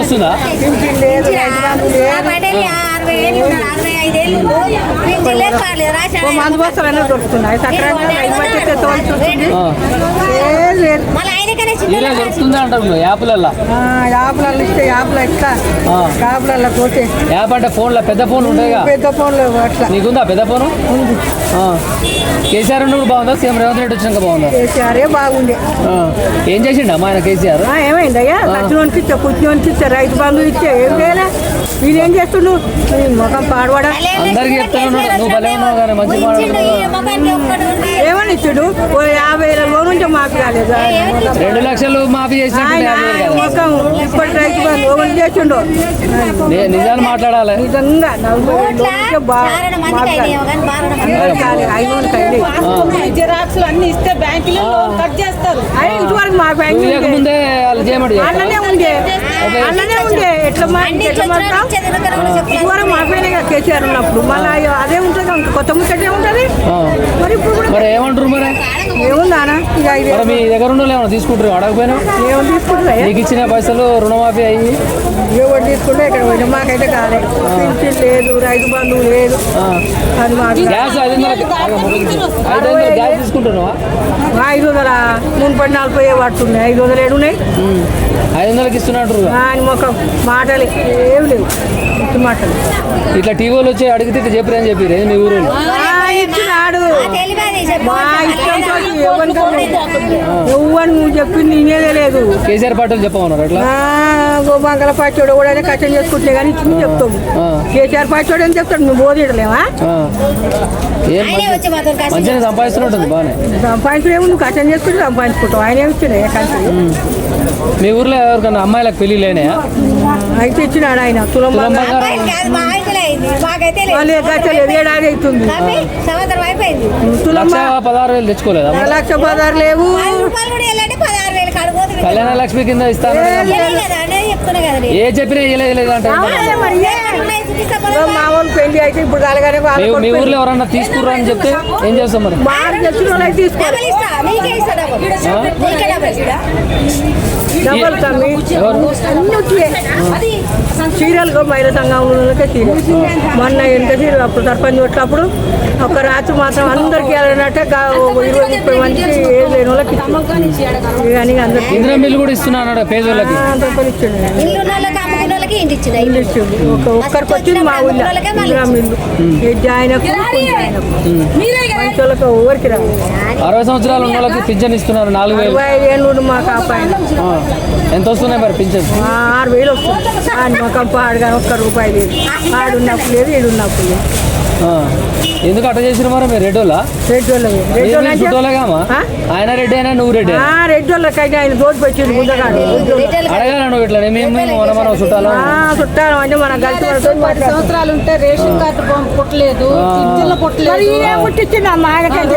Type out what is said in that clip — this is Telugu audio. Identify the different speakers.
Speaker 1: వస్తుందా?
Speaker 2: మందు బస్తాలన్నీ దొరుకుతున్నాయి.
Speaker 1: దొరుకుతుందా అంటారు యాప్లల్లో.
Speaker 2: యాప్లలో ఇస్తే యాప్లో ఎట్లా యాప్లలో పోతే
Speaker 1: యాప్ అంటే ఫోన్లో పెద్ద ఫోన్ ఉంటాయి.
Speaker 2: పెద్ద ఫోన్లో అట్లా
Speaker 1: నీకుందా పెద్ద ఫోను?
Speaker 2: ఉంది.
Speaker 1: కేసీఆర్ ఉన్నప్పుడు బాగుందా? సీఎం రేవంత్ రెడ్డి వచ్చినాక బాగుందా?
Speaker 2: కేసీఆరే బాగుండే.
Speaker 1: ఏం చేసిండు ఆయన కేసీఆర్?
Speaker 2: ఏమైంది అయ్యా? ఖర్చులోనికి ఇచ్చా, కూర్చోనికి ఇచ్చా, రైతు బంధు ఇచ్చా. ఏం చేయాలి? వీళ్ళు ఏం చేస్తుండు? ముఖం పాడవాడా?
Speaker 1: అందరికి చెప్తున్నాడు నువ్వు భలే ఉన్నావు కానీ మంచి
Speaker 2: ఏమని ఇచ్చాడు? 50,000 లోన్ నుంచి మాఫీ కాలేదు.
Speaker 1: 2 లక్షలు మాఫీ చేసిన
Speaker 2: ముఖం ఇప్పటి రైతు బంధు ఒకటి చేసిండు.
Speaker 1: నిజాలు మాట్లాడాలి.
Speaker 2: నిజంగా 40,000
Speaker 3: జిరాక్స్లు అన్ని ఇస్తే బ్యాంకులో కట్ చేస్తారు.
Speaker 2: ఇంతవరకు మా బ్యాంక్
Speaker 1: ముందే వాళ్ళు చేయమడి
Speaker 2: అన్ననే ఉండే ఎట్లా దూరం మాపేనే కదా కేసీఆర్ ఉన్నప్పుడు. మళ్ళీ అదే ఉంటుంది, కొత్త ముచ్చటే ఉంటుంది. మరి ఇప్పుడు
Speaker 1: మరి ఏమంటారు? మరి
Speaker 2: ఏముందానా ఇక
Speaker 1: మీ దగ్గర ఉన్న ఏమన్నా తీసుకుంటారు? అడగపోయినా
Speaker 2: ఏమని తీసుకుంటారా?
Speaker 1: నీకు ఇచ్చిన పైసలు రుణమాఫీ అయ్యి
Speaker 2: ఎవరు తీసుకుంటే ఇక్కడ పోయినా మాకైతే కాలే. పింఛన్ లేదు, రైతు బంధువు లేదు. అది మాకు
Speaker 1: గ్యాస్ 500 గ్యాస్ తీసుకుంటున్నావా?
Speaker 2: 500 మున్పడి 40 పడుతున్నాయి. 500 ఏడున్నాయి.
Speaker 1: 500కి ఇస్తున్నట్టు
Speaker 2: ఆయన మొక్క మాటలు ఏం లేవు. మాటలు
Speaker 1: ఇట్లా టీవీలో వచ్చి అడిగితే చెప్పరు అని చెప్పి మీ ఊరు
Speaker 2: ఇచ్చినాడు. మా ఇష్టంతో ఎవరు నువ్వు చెప్పింది నేనే లేదు.
Speaker 1: కేసీఆర్ పార్టీలు చెప్పమన్నారు అట్లా.
Speaker 2: గోమాంగల పార్టీడు కూడా కష్టం చేసుకుంటే కానీ ఇచ్చి చెప్తాము. కేసీఆర్ పార్టీడు అని చెప్తాడు. నువ్వు బోధిడలేవా?
Speaker 1: ఏం మంచిగా సంపాదిస్తున్నట్టుంది. బాగానే
Speaker 2: సంపాదించడం ఏమి, నువ్వు కష్టం చేసుకుంటే సంపాదించుకుంటావు. ఆయన ఏమి ఇచ్చినా కష్టం.
Speaker 1: మీ ఊర్లో ఎవరికన్నా అమ్మాయిలకు పెళ్లి లేనాయా?
Speaker 2: అయితే ఇచ్చినాడు ఆయన. తులం ఏడాది అవుతుంది.
Speaker 1: 16,000 తెచ్చుకోలేదా?
Speaker 2: 1,16,000 లేవు.
Speaker 1: కళ్యాణ లక్ష్మి కింద ఇస్తాను ఏ చెప్పినా ఇవ్వలేదు అంటే
Speaker 2: మా వాళ్ళు పెళ్లి అయితే ఇప్పుడు కలగానే
Speaker 1: మీ ఊర్లో ఎవరన్నా తీసుకురా అని చెప్తే ఏం చేస్తాం మరి?
Speaker 2: బాగా తెచ్చిన వాళ్ళకి తీసుకోవాలి. డబ్బులు కమ్మి చీరలు మహిళా సంఘంలోకే చీరలు. మొన్న ఎంత చీరలు అప్పుడు సర్పంచ్ వచ్చినప్పుడు ఒక రాత్రి మాత్రం అందరికి వెళ్ళినట్టే 20-30 మందికి ఏం లేని వాళ్ళకి కానీ అందరికి
Speaker 1: ఇంద్రం బిల్లు కూడా ఇస్తున్నాడు పేదోళ్ళకి.
Speaker 2: ఒక్కరికి వచ్చింది మా ఊళ్ళో ఇంద్రం బిల్లు. ఆయనకు మంచి ఊరికి రాదు.
Speaker 1: 60 సంవత్సరాలు ఉన్న వాళ్ళకి పింఛన్ ఇస్తున్నారు. 4,000.
Speaker 2: 45 ఏళ్ళు మా కాపాయన.
Speaker 1: ఎంత వస్తున్నాయి మరి పింఛన్?
Speaker 2: 6,000 వస్తుంది. ఆయన మొక్కం పాడుగా ₹1 లేదు. ఆడున్నప్పుడు లేదు, ఈడున్నప్పుడు లేదు.
Speaker 1: ఎందుకు అట్ట చేసిన మరి మీరు రెడ్డోళ్ళ?
Speaker 2: రెడ్డోళ్ళేగామా?
Speaker 1: ఆయన రెడ్డి అయినా నువ్వు రెడ్డి?
Speaker 2: రెడ్డోళ్ళకైతే ఆయన రోజు పెట్టింది ముందుగా
Speaker 1: అడగాల నువ్వు ఇట్లా మనం చుట్టాలు
Speaker 2: చుట్టాలు అంటే మనం కలిసి
Speaker 3: 10 సంవత్సరాలు ఉంటే రేషన్ కార్డు పుట్టలేదు, పుట్టలేదు.
Speaker 2: పుట్టించింది అమ్మ ఆయనకైతే.